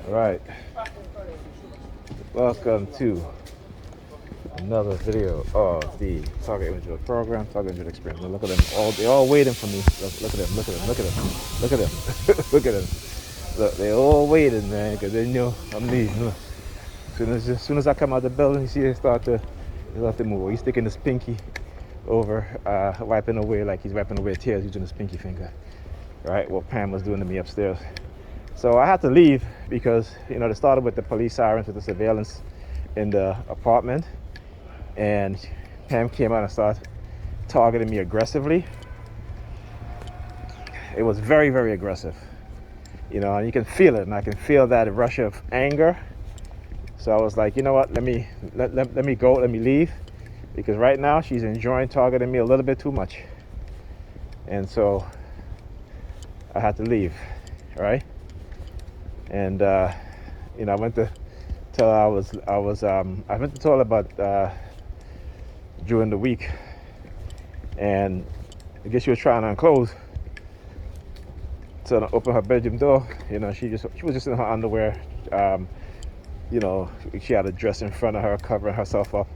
All right, welcome to another video of the Target Individual Program, Target Individual Experiment. Look at them, they're all waiting for me. Look at them, look at them, look at them, look at them, look at them. Look, they're all waiting, man, because they know I'm leaving. Look. As soon as I come out the building, you see they start to move. He's sticking his pinky over, wiping away like he's wiping away tears using his pinky finger. Right, what Pam was doing to me upstairs. So I had to leave because, you know, they started with the police sirens, with the surveillance in the apartment, and Pam came out and started targeting me aggressively. It was very, very aggressive, you know, and you can feel it, and I can feel that rush of anger. So I was like, you know what, let me go, let me leave, because right now she's enjoying targeting me a little bit too much. And so I had to leave, right? And you know, I went to tell her I went to tell her about during the week, and I guess she was trying to unclose, so I opened her bedroom door. You know, she was just in her underwear. You know, she had a dress in front of her covering herself up.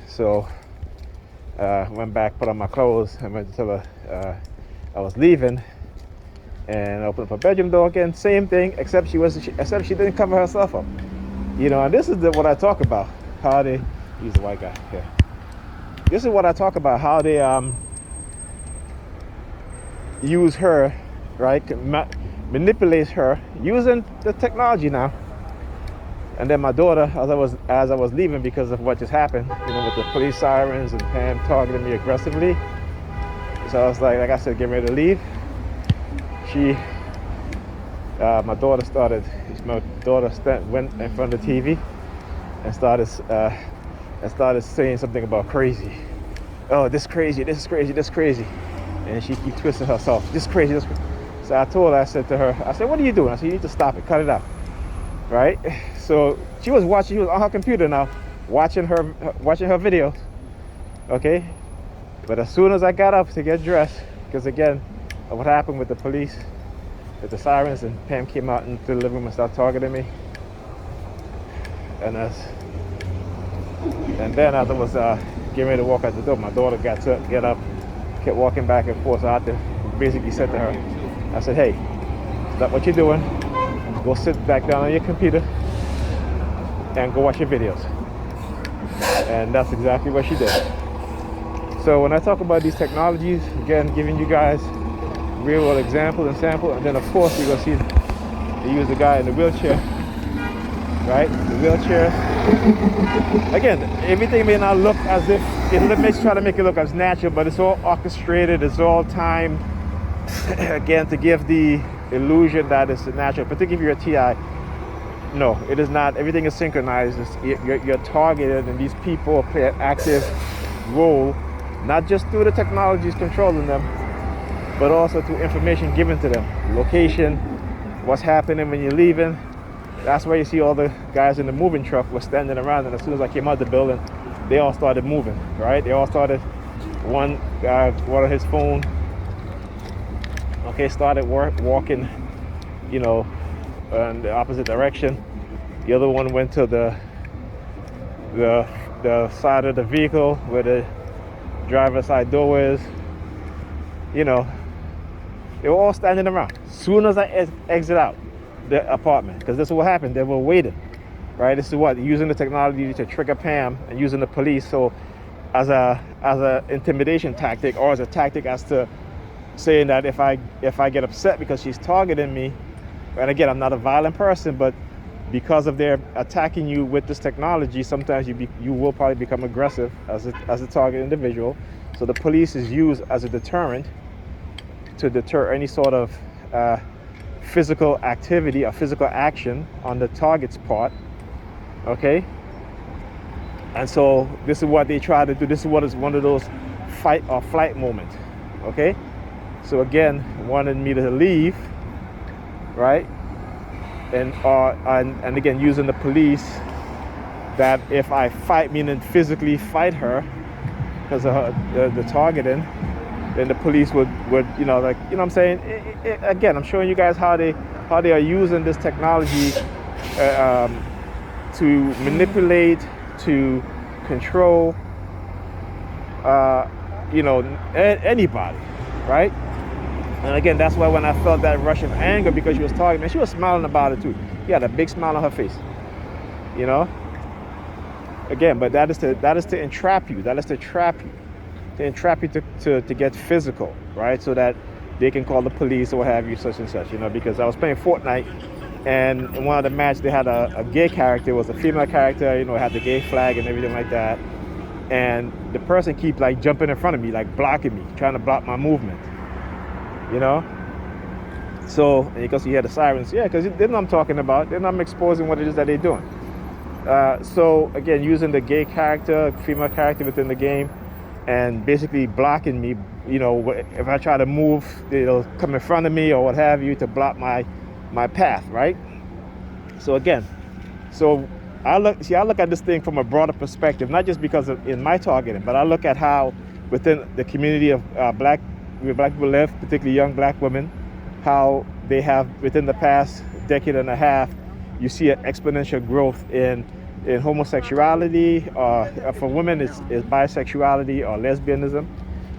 So went back, put on my clothes, and went to tell her I was leaving. And opened up her bedroom door again, same thing, except she didn't cover herself up. You know, and this is what I talk about, how they, he's a white guy, yeah. This is what I talk about, how they use her, right, manipulate her using the technology now. And then my daughter, as I was leaving because of what just happened, you know, with the police sirens and Pam targeting me aggressively. So I was like I said, getting ready to leave. My daughter went in front of the TV and started saying something about crazy. Oh, this crazy, this is crazy, this crazy. And she keeps twisting herself. This crazy, this crazy. So I told her, I said, what are you doing? I said, you need to stop it, cut it out. Right? So she was on her computer now, watching her videos. Okay? But as soon as I got up to get dressed, because again, what happened with the police, with the sirens, and Pam came out into the living room and started targeting me. And then as I was getting ready to walk out the door, my daughter got up, kept walking back and forth. So I had to basically said to her, I said, hey, stop what you're doing, go sit back down on your computer and go watch your videos. And that's exactly what she did. So when I talk about these technologies, again, giving you guys real world example and sample, and then of course you're gonna see they use the guy in the wheelchair, right? The wheelchair. Again, everything may not look as if try to make it look as natural, but it's all orchestrated, it's all timed, again, to give the illusion that it's natural. Particularly if you're a TI, no, it is not. Everything is synchronized. You're targeted, and these people play an active role, not just through the technologies controlling them, but also through information given to them. Location, what's happening when you're leaving. That's why you see all the guys in the moving truck were standing around, and as soon as I came out the building, they all started moving, right? They all started, one guy on his phone, okay, started walking, you know, in the opposite direction. The other one went to the side of the vehicle where the driver's side door is, you know. They were all standing around. As soon as I exit out the apartment, because this is what happened, they were waiting, right? This is what, using the technology to trigger Pam and using the police, so as a intimidation tactic, or as a tactic as to saying that if I get upset because she's targeting me, and again, I'm not a violent person, but because of their attacking you with this technology, sometimes you will probably become aggressive as a target individual. So the police is used as a deterrent to deter any sort of physical activity or physical action on the target's part, okay? And so this is what they try to do. This is what is one of those fight or flight moments, okay? So again, wanted me to leave, right? And again, using the police, that if I fight, meaning physically fight her because of the targeting, then the police would, you know, like, you know what I'm saying? Again, I'm showing you guys how how they are using this technology to manipulate, to control, anybody, right? And again, that's why when I felt that rush of anger because she was talking, and she was smiling about it too. She had a big smile on her face, Again, but that is to entrap you. That is to trap you, to get physical, right? So that they can call the police or what have you, such and such, because I was playing Fortnite, and in one of the matches they had a gay character. It was a female character, it had the gay flag and everything like that. And the person keeps like jumping in front of me, like blocking me, trying to block my movement, So, because you hear the sirens, yeah, because then I'm talking about, then I'm exposing what it is that they're doing. So again, using the gay character, female character within the game, and basically blocking me, if I try to move, they'll come in front of me or what have you to block my path, right? So again, I look at this thing from a broader perspective, not just because in my targeting, but I look at how within the community of where black people live, particularly young black women, how they have within the past decade and a half, you see an exponential growth in homosexuality. For women, it's bisexuality or lesbianism,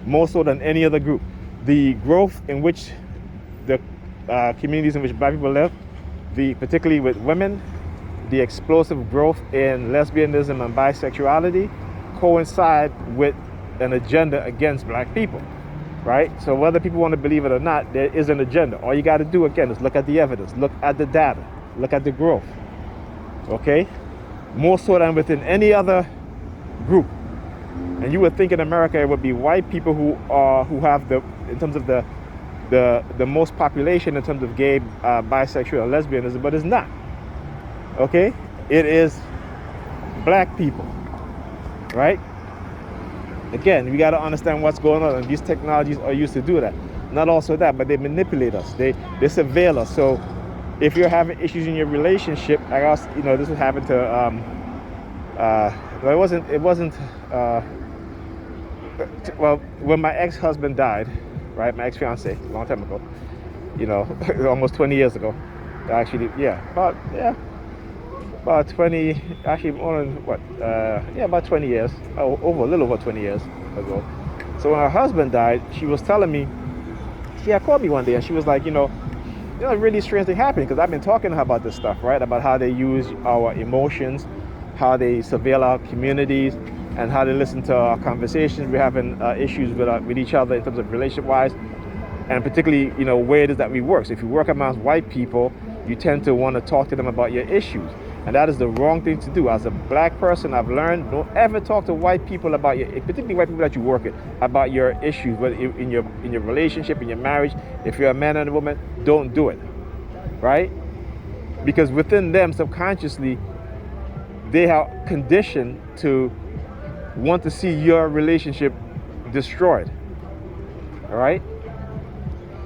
more so than any other group. The growth in which the communities in which black people live, particularly with women, the explosive growth in lesbianism and bisexuality coincide with an agenda against black people, right? So whether people want to believe it or not, there is an agenda. All you got to do, again, is look at the evidence, look at the data, look at the growth, okay? More so than within any other group. And you would think in America it would be white people who have in terms of the most population in terms of gay, bisexual, or lesbianism, but it's not. Okay? It is black people, right? Again, we got to understand what's going on, and these technologies are used to do that. Not also that, but they manipulate us. They surveil us. So if you're having issues in your relationship, I guess, this would happen to, it wasn't, well, when my ex-husband died, right, my ex-fiance, a long time ago, almost 20 years ago, actually, about 20, actually more than about 20 years, a little over 20 years ago. So when her husband died, she was telling me, she had called me one day and she was like, a really strange thing happened, because I've been talking to her about this stuff, right? About how they use our emotions, how they surveil our communities, and how they listen to our conversations. We're having issues with each other in terms of relationship-wise, and particularly, where it is that we work. So if you work amongst white people, you tend to want to talk to them about your issues. And that is the wrong thing to do. As a black person, I've learned, don't ever talk to white people about particularly white people that you work with, about your issues, whether in your relationship, in your marriage. If you're a man and a woman, don't do it, right? Because within them, subconsciously, they are conditioned to want to see your relationship destroyed, all right?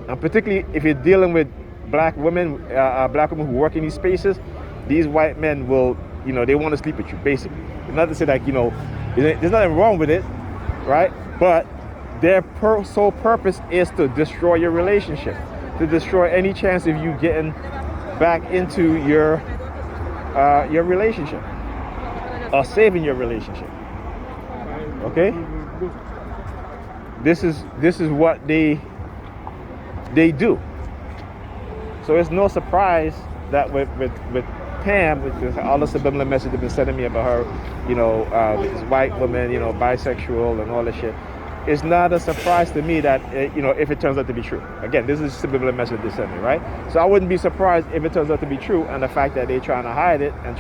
And particularly if you're dealing with black women who work in these spaces, these white men will, they want to sleep with you, basically. Not to say that, there's nothing wrong with it, right? But their sole purpose is to destroy your relationship, to destroy any chance of you getting back into your relationship or saving your relationship. Okay? This is what they do. So it's no surprise that with Pam, with all the subliminal messages they've been sending me about her, with this white woman, bisexual and all this shit, it's not a surprise to me that, if it turns out to be true. Again, this is a subliminal message they sent me, right? So I wouldn't be surprised if it turns out to be true, and the fact that they're trying to hide it and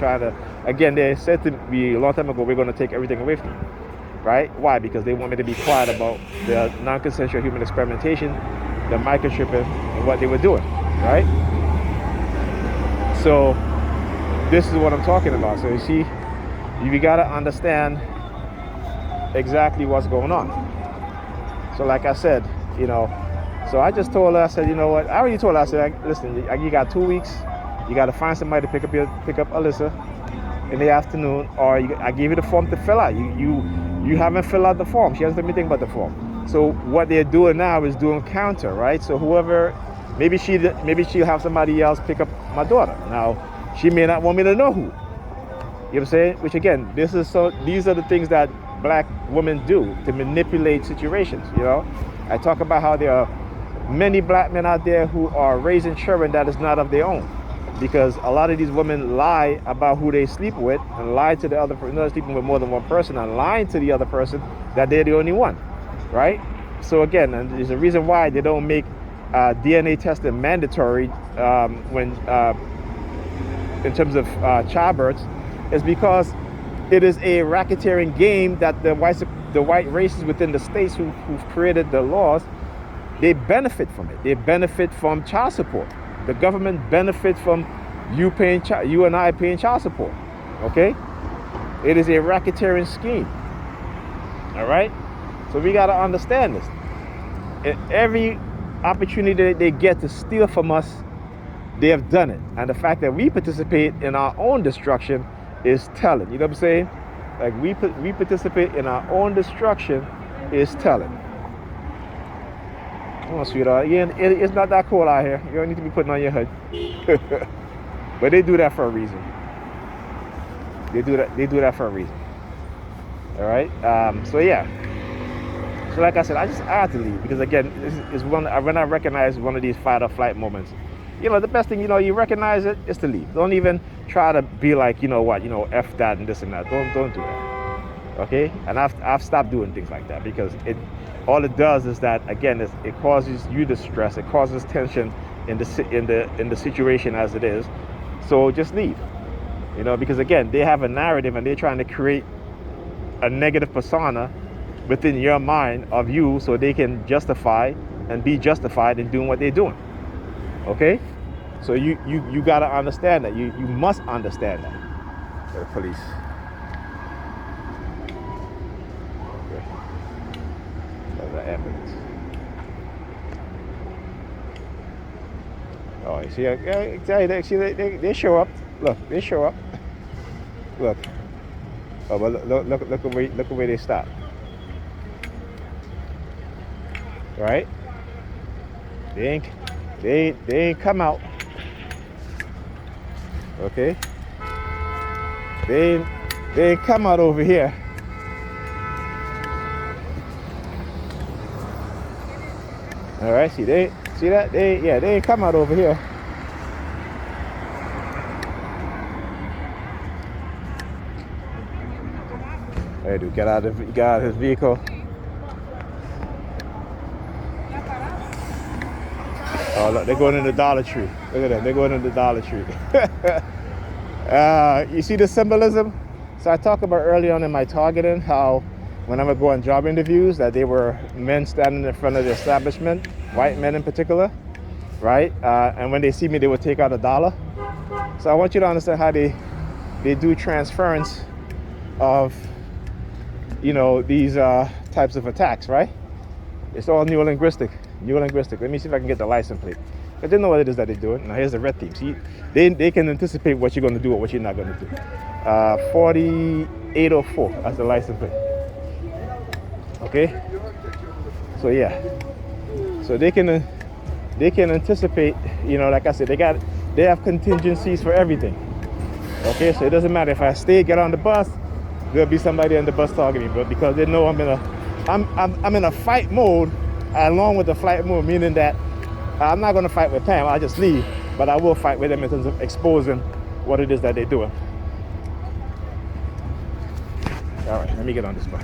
again, they said to me a long time ago, we're going to take everything away from you, right? Why? Because they want me to be quiet about the non-consensual human experimentation, the microchipping, and what they were doing, right? So this is what I'm talking about. So you see, you got to understand exactly what's going on. So like I said, so I just told her, I said, you know what? I already told her, I said, listen, you got 2 weeks. You got to find somebody to pick up Alyssa in the afternoon, or I gave you the form to fill out. You haven't filled out the form. She hasn't done anything but the form. So what they're doing now is doing counter, right? So whoever maybe she'll have somebody else pick up my daughter. Now, she may not want me to know who. You know what I'm saying? Which again, these are the things that black women do to manipulate situations. You know, I talk about how there are many black men out there who are raising children that is not of their own, because a lot of these women lie about who they sleep with and lie to the other person, not sleeping with more than one person, and lying to the other person that they're the only one, right? So again, and there's a reason why they don't make DNA testing mandatory when in terms of childbirths, is because it is a racketeering game that the white races within the states who've created the laws, they benefit from it. They benefit from child support. The government benefits from you and I paying child support. Okay, it is a racketeering scheme. All right, so we got to understand this. Every opportunity that they get to steal from us, they have done it, and the fact that we participate in our own destruction is telling. You know what I'm saying? Like we participate in our own destruction is telling. Oh, sweetheart, yeah, it's not that cold out here. You don't need to be putting on your hood. But they do that for a reason. They do that for a reason. All right. So yeah. So like I said, I had to leave because again, this is when I recognize one of these fight or flight moments. You know, the best thing, you recognize it is to leave. Don't even try to be like, F that and this and that. Don't do that. Okay? And I've stopped doing things like that because all it does is that, again, it causes you distress. It causes tension in the situation as it is. So just leave. Because again, they have a narrative and they're trying to create a negative persona within your mind of you so they can justify and be justified in doing what they're doing. Okay? So you got to understand that. You must understand that. The police. Okay. That's the ambulance. Oh, you see, they show up. Look, they show up. Look. Oh, but look where they stop. Right? They ain't come out. Okay? They ain't come out over here. All right, see that? They ain't come out over here. Hey, dude, get out of his vehicle. Oh, look, they're going in the Dollar Tree. Look at that, they're going in the Dollar Tree. You see the symbolism? So I talked about early on in my targeting how when I would go on job interviews that they were men standing in front of the establishment, white men in particular, right? And when they see me, they would take out $1. So I want you to understand how they do transference of, these types of attacks, right? It's all neolinguistic. Let me see if I can get the license plate. But they know what it is that they're doing. Now here's the red team. See, they can anticipate what you're going to do or what you're not going to do. 4804. That's the license plate. Okay. So yeah. So they can anticipate. Like I said, they have contingencies for everything. Okay. So it doesn't matter if I get on the bus. There'll be somebody on the bus targeting me, but because they know I'm in a fight mode. Along with the flight mode, meaning that I'm not going to fight with Pam, I'll just leave, but I will fight with them in terms of exposing what it is that they're doing. All right, let me get on this bus.